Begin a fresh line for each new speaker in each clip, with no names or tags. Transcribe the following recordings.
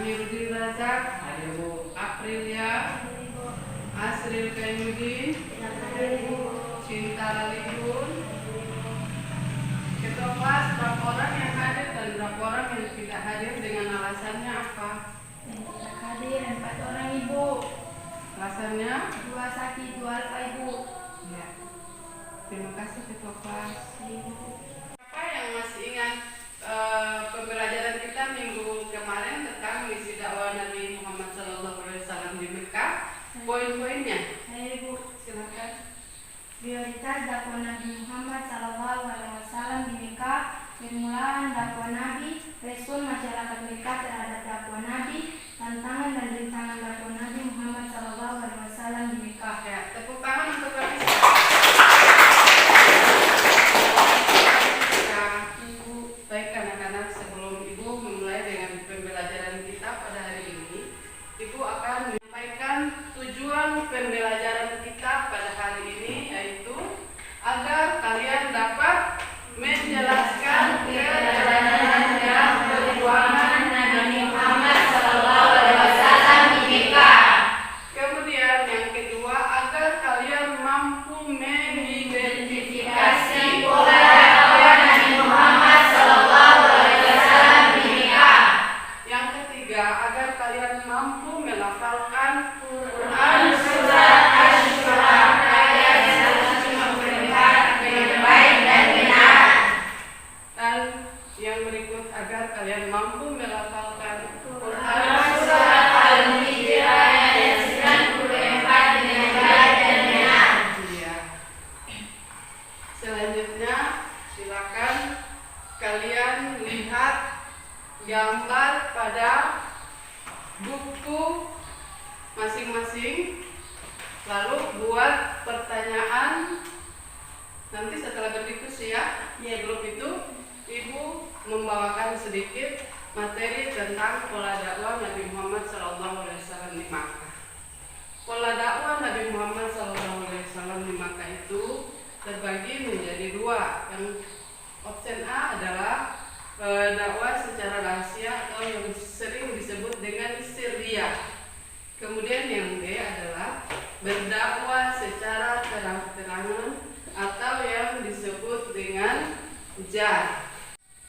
Amiruddin Razak, ada Bu Aprilia, Asril Kaimuddin, Cinta Lalibun. Ketua kelas berapa orang yang hadir dan berapa orang yang tidak hadir dengan alasannya apa?
Yang tidak hadir 4 orang Ibu.
Alasannya?
2 sakit, 2 lupa Ibu.
Ya. Terima kasih Ketua kelas.
Ibu.
Siapa yang masih ingat pembelajaran kita minggu kemarin tentang misi dakwah Nabi Muhammad SAW di Mekah? Poin-poinnya?
Ibu.
Silakan.
Prioritas dakwah Nabi Muhammad SAW di Mekah. Permulaan dakwah Nabi, respon masyarakat Mekah terhadap dakwah Nabi, tantangan dan rintangan dakwah Nabi Muhammad SAW di Mekah.
Ya, tepuk tangan untuk kami. Baik anak-anak, sebelum Ibu memulai dengan pembelajaran kita pada hari ini, Ibu akan menyampaikan tujuan pembelajaran kita pada hari ini, yaitu agar kalian dapat menjelaskan perjalanan dan perjuangan Nabi Muhammad SAW di Mekah. Kemudian yang kedua, agar kalian mampu mengidentifikasi pola dakwah Nabi Muhammad SAW di Mekah. Yang ketiga, agar kalian mampu melafalkan Quran surat Asy-Syura ayat 154 dengan baik dan benar. Dan yang berikut, agar kalian mampu melafalkan Quran surat Al-Hijr ayat 94 dengan baik dan benar. Iya. Selanjutnya, silakan kalian lihat gambar pada buku masing-masing, lalu buat pertanyaan nanti setelah berdiskusi ya. Belum itu Ibu membawakan sedikit materi tentang pola dakwah Nabi Muhammad SAW di Makkah. Pola dakwah Nabi Muhammad SAW di Makkah itu terbagi menjadi 2. Yang option A adalah dakwah secara rahasia atau yang sering disebut dengan sirriyah. Kemudian yang B adalah berdakwah secara terang-terangan atau yang disebut dengan jar.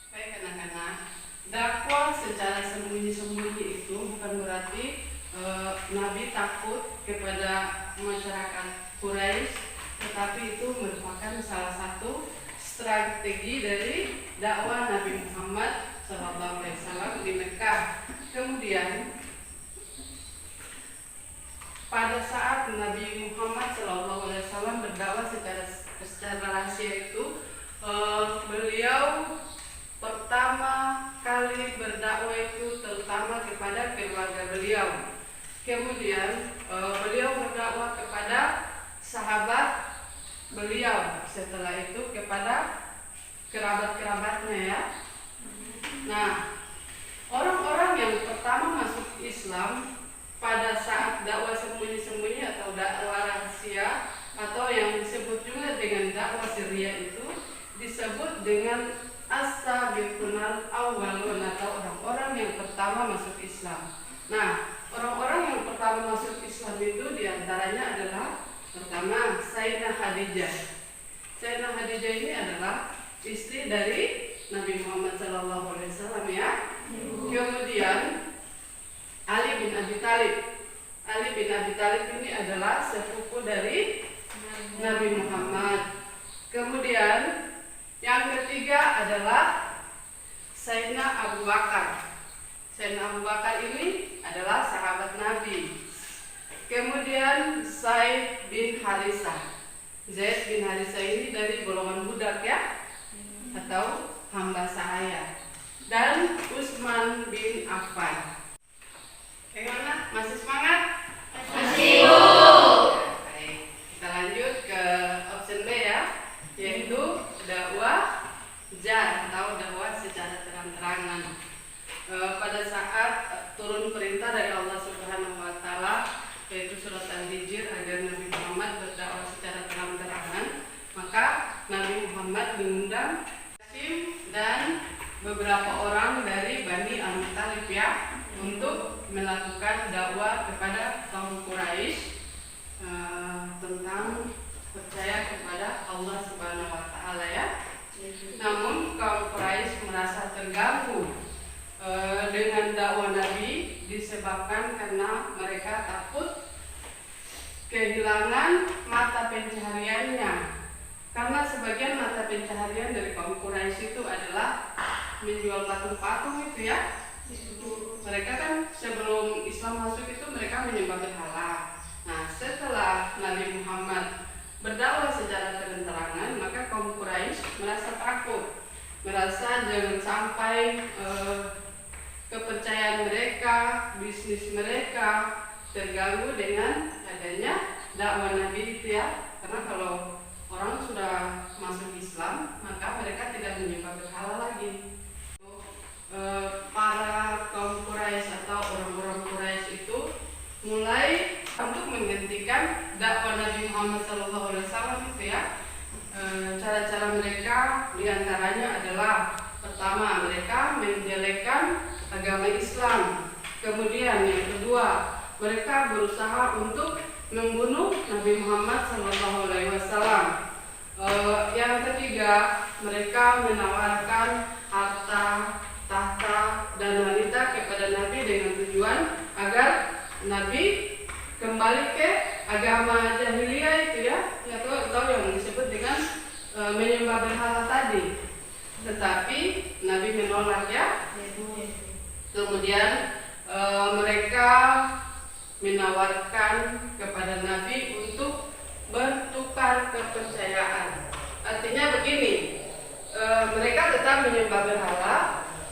Baik anak-anak, dakwah secara sembunyi-sembunyi itu bukan berarti Nabi takut kepada masyarakat Quraisy, tetapi itu merupakan salah satu strategi dari dakwah Nabi Muhammad SAW di Mekah. Kemudian pada saat Nabi Muhammad SAW berdakwah secara rahasia itu, beliau pertama kali berdakwah itu terutama kepada keluarga beliau. Kemudian beliau berdakwah kepada sahabat beliau, setelah itu kepada kerabat-kerabatnya ya. Nah, orang-orang yang pertama masuk Islam pada saat dakwah sembunyi-sembunyi atau dakwah rahasia atau yang disebut juga dengan dakwah sirriyah itu disebut dengan as-sabiqunal awwalun atau orang-orang yang pertama masuk Islam. Nah, orang-orang yang pertama masuk Islam itu diantaranya adalah pertama Sayyidah Khadijah. Sayyidah Khadijah ini adalah istri dari Nabi Muhammad SAW ya. Kemudian Ali bin Abi Thalib. Ali bin Abi Thalib ini adalah sepupu dari Nabi Muhammad. Kemudian yang ketiga adalah Sayyidina Abu Bakar. Sayyidina Abu Bakar ini adalah sahabat Nabi. Kemudian Zaid bin Harisah. Zaid bin Harisah ini dari golongan budak ya, atau hamba sahaya. Dan Utsman bin Affan. Bagaimana? Masih semangat?
Masih Bu.
Baik, kita lanjut ke option B ya, yaitu dakwah jar atau dakwah secara terang-terangan. Pada saat turun perintah dari Allah Subhanahu wa Ta'ala, yaitu surat Al-Hijr, agar Nabi Muhammad berdakwah secara terang-terangan, maka Nabi Muhammad mengundang Hashim dan beberapa orang dari Bani Al-Muttalib ya, untuk melakukan dakwah kepada kaum Quraisy tentang percaya kepada Allah Subhanahu wa taala ya. Namun kaum Quraisy merasa terganggu dengan dakwah Nabi disebabkan karena mereka takut kehilangan mata pencahariannya. Karena sebagian mata pencaharian dari kaum Quraisy itu adalah menjual patung-patung itu ya. Mereka kan sebelum Islam masuk itu mereka menyembah berhala. Nah, setelah Nabi Muhammad berdakwah secara terang-terangan, maka kaum Quraisy merasa takut, merasa jangan sampai kepercayaan mereka, bisnis mereka terganggu dengan adanya dakwah Nabi itu ya. Karena kalau orang sudah masuk Islam, maka mereka tidak menyembah berhala lagi. Para kaum Quraisy atau orang-orang Quraisy itu mulai untuk menggantikan dakwah Nabi Muhammad SAW itu ya. Cara-cara mereka diantaranya adalah pertama, mereka menjelekkan agama Islam. Kemudian yang kedua, mereka berusaha untuk membunuh Nabi Muhammad SAW. Yang ketiga, mereka menawarkan harta, tahta, dan wanita kepada Nabi dengan tujuan agar Nabi kembali ke agama jahiliyah itu ya, atau yang disebut dengan menyembah berhala tadi. Tetapi Nabi menolak ya. Kemudian mereka menawarkan kepada Nabi untuk bertukar kepercayaan. Artinya begini, mereka tetap menyembah berhala,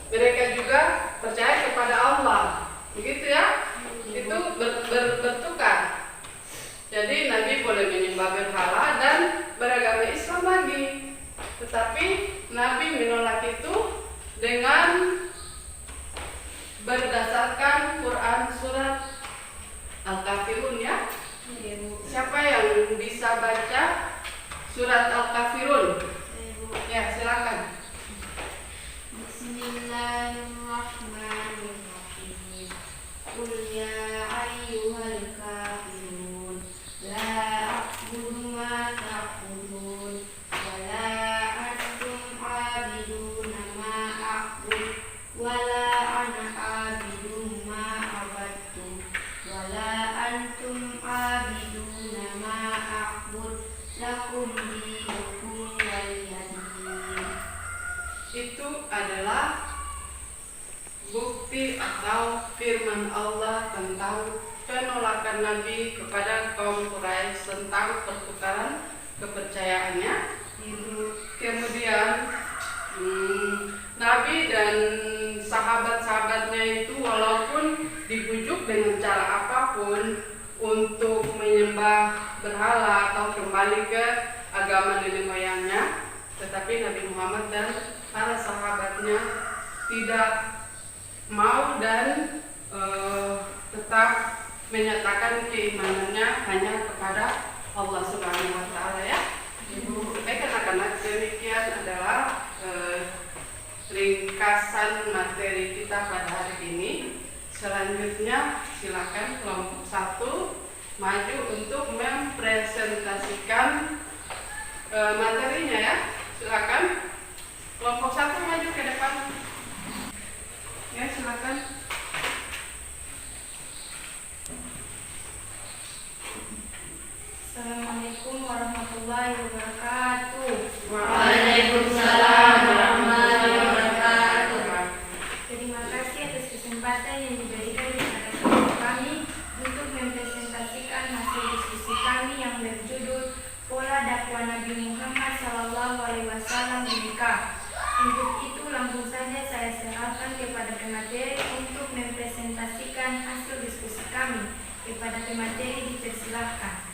mereka juga percaya kepada Allah, begitu ya. Itu bertukar. Jadi Nabi boleh menyembah berhala dan beragama Islam lagi. Tetapi Nabi menolak itu dengan berdasarkan Quran surat Al-Kafirun ya. Siapa yang bisa baca surat Al-Kafirun? Ya, silakan.
Bismillahirrahmanirrahim. Qul ya ayyuhal kafirun la a'budu ma ta'budun wa la antum 'abiduna ma a'bud wa la ana 'abidun ma 'abadtum wa la antum 'abiduna ma a'bud lakum dinukum waliyadin.
Itu adalah bukti atau firman Allah tentang penolakan Nabi kepada kaum Quraisy tentang pertukaran kepercayaannya. Kemudian Nabi dan sahabat-sahabatnya itu walaupun dibujuk dengan cara apapun untuk menyembah berhala atau kembali ke agama nenek moyangnya, tetapi Nabi Muhammad dan para sahabatnya tidak mau dan tetap menyatakan keimanannya hanya kepada Allah Subhanahu wa taala ya. Baik, anak-anak, demikian adalah ringkasan materi kita pada hari ini. Selanjutnya silakan kelompok 1 maju untuk mempresentasikan materinya ya. Silakan kelompok 1 maju ke depan. Ya, silakan.
Assalamualaikum warahmatullahi wabarakatuh.
Waalaikumsalam warahmatullahi wabarakatuh.
Terima kasih atas kesempatan yang diberikan kepada kami untuk mempresentasikan hasil diskusi kami yang berjudul Pola Dakwah Nabi Muhammad SAW di Mekah. Untuk itu langsung saja saya serahkan kepada pemateri untuk mempresentasikan hasil diskusi kami. Kepada pemateri dipersilahkan.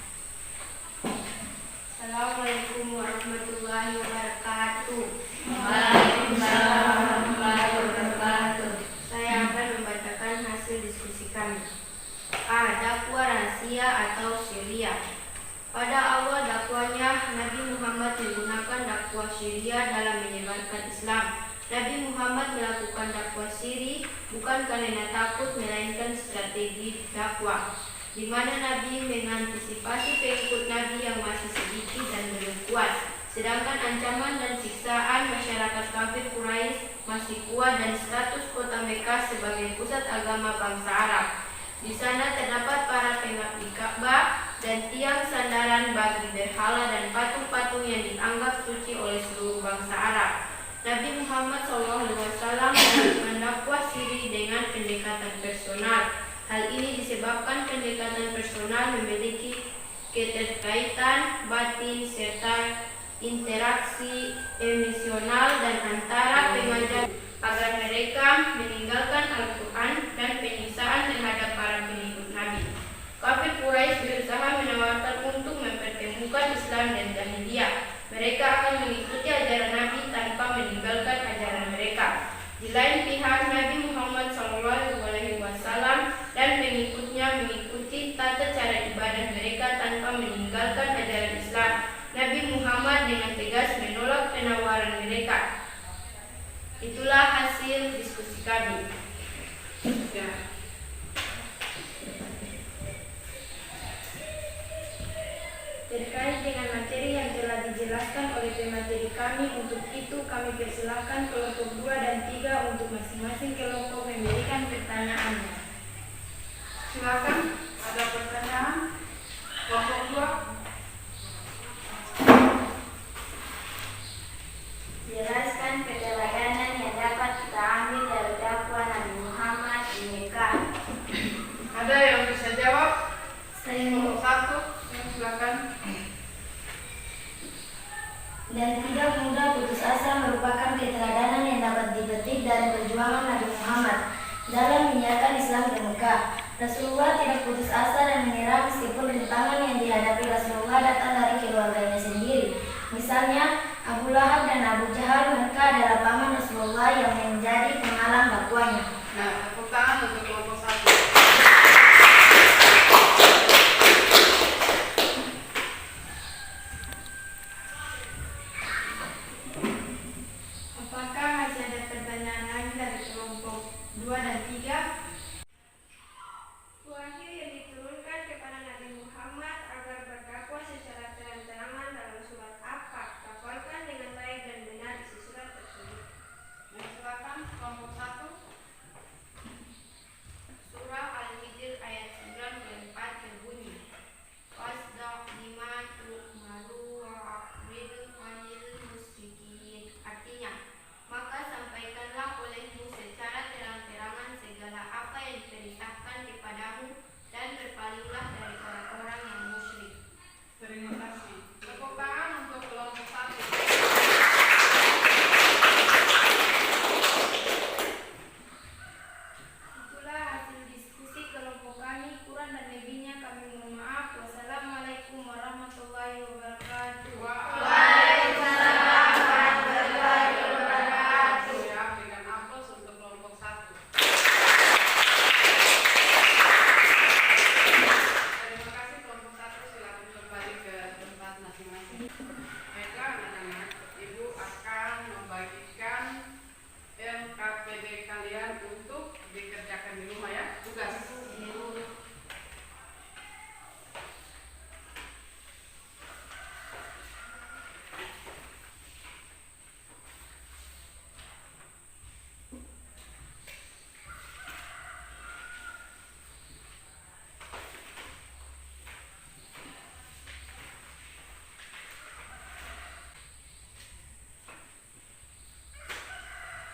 Assalamualaikum warahmatullahi wabarakatuh.
Waalaikumsalam warahmatullahi wabarakatuh.
Saya akan membacakan hasil diskusi kami. A. Dakwah rahasia atau syariah. Pada awal dakwahnya, Nabi Muhammad menggunakan dakwah syariah dalam menyebarkan Islam Nabi Muhammad melakukan dakwah siri bukan karena takut, melainkan strategi dakwah, di mana Nabi mengantisipasi pengikut Nabi yang masih sedikit dan belum kuat, sedangkan ancaman dan siksaan masyarakat kafir Quraisy masih kuat dan status kota Mekah sebagai pusat agama bangsa Arab. Di sana terdapat para pengabdi Ka'bah dan tiang sandaran bagi berhala dan patung-patung yang dianggap suci oleh seluruh bangsa Arab. Nabi Muhammad SAW melakukan dakwah siri dengan pendekatan personal. Hal ini disebabkan pendekatan personal memiliki keterkaitan batin serta interaksi emosional dan antara pengajar agar mereka meninggalkan Al-Quran dan penyiksaan terhadap para pengikut Nabi. Kafir Quraisy berusaha menawarkan untuk mempertemukan Islam dan Jahiliyah. Mereka akan mengikuti ajaran Nabi tanpa meninggalkan ajaran mereka. Di lain pihak, Nabi Muhammad SAW dan pengikutnya mengikuti tata cara ibadah mereka tanpa meninggalkan ajaran Islam. Nabi Muhammad dengan tegas menolak penawaran mereka. Itulah hasil diskusi kami.
Ya.
Terkait dengan materi yang telah dijelaskan oleh pemateri kami, untuk itu kami persilahkan kelompok 2 dan 3 untuk masing-masing kelompok memberikan pertanyaannya.
Silakan, ada pertanyaan? Kelompok 2.
Jelaskan keteladanan yang dapat kita ambil dari dakwah Nabi Muhammad di Mekah.
Ada yang bisa jawab?
Saya
Kelompok 1, silakan.
Dan tidak mudah putus asa merupakan keteladanan yang dapat dipetik dari perjuangan Nabi Muhammad dalam menyiarkan Islam di Mekah. Rasulullah tidak putus asa dan menyerah meskipun rintangan yang dihadapi Rasulullah datang dari keluarganya sendiri. Misalnya, Abu Lahab dan Abu Jahal, mereka adalah paman Rasulullah yang menjadi penghalang dakwahnya.
Nah, tepuk tangan untuk kelompok 1.
apakah masih ada pertanyaan lagi dari kelompok 2 dan 3? Wahyu yang diturunkan kepada Nabi Muhammad agar berdakwah secara terang-terangan dalam surat apa? Lafalkan dengan baik dan benar isi surat tersebut.
Silakan, kelompok 1. Surah Al-Hijr ayat 94 berbunyi, Wasda' bima tu'maru wa'rid 'anil musyrikin. Artinya, maka sampaikanlah olehmu secara terang-terangan segala apa yang diperintahkan kepadamu dan berpalinglah dari orang-orang yang musyrik. Terima kasih. Tepuk tangan untuk kelompok 1.
Itulah hasil diskusi kelompok kami. Kurang dan lebihnya kami mohon maaf. Wassalamualaikum warahmatullahi wabarakatuh.
Waalaikumsalam warahmatullahi wabarakatuh.
Siap dengan aplaus untuk kelompok 1. Terima kasih kelompok 1, silakan kembali ke tempat masing-masing. Baiklah anak-anak, Ibu akan membagikan LKPD kalian untuk dikerjakan di rumah ya, tugas.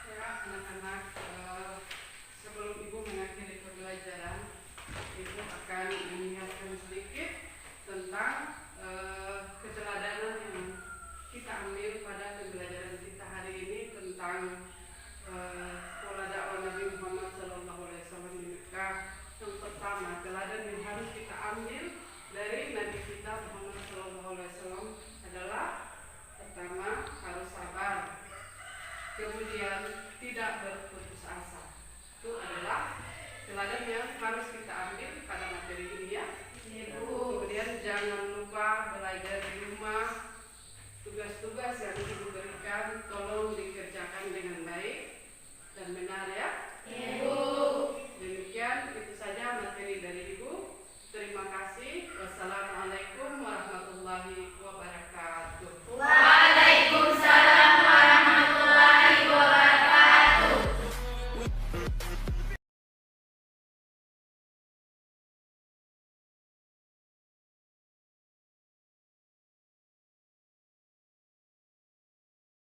Ya anak-anak, sebelum Ibu mengakhiri pembelajaran, Ibu akan mengingatkan sedikit tentang keteladanan yang kita ambil pada pembelajaran kita hari ini tentang pola dakwah Nabi Muhammad SAW di Mekah. Yang pertama, teladan yang harus kita ambil dari Nabi kita Muhammad SAW adalah pertama harus sabar, kemudian tidak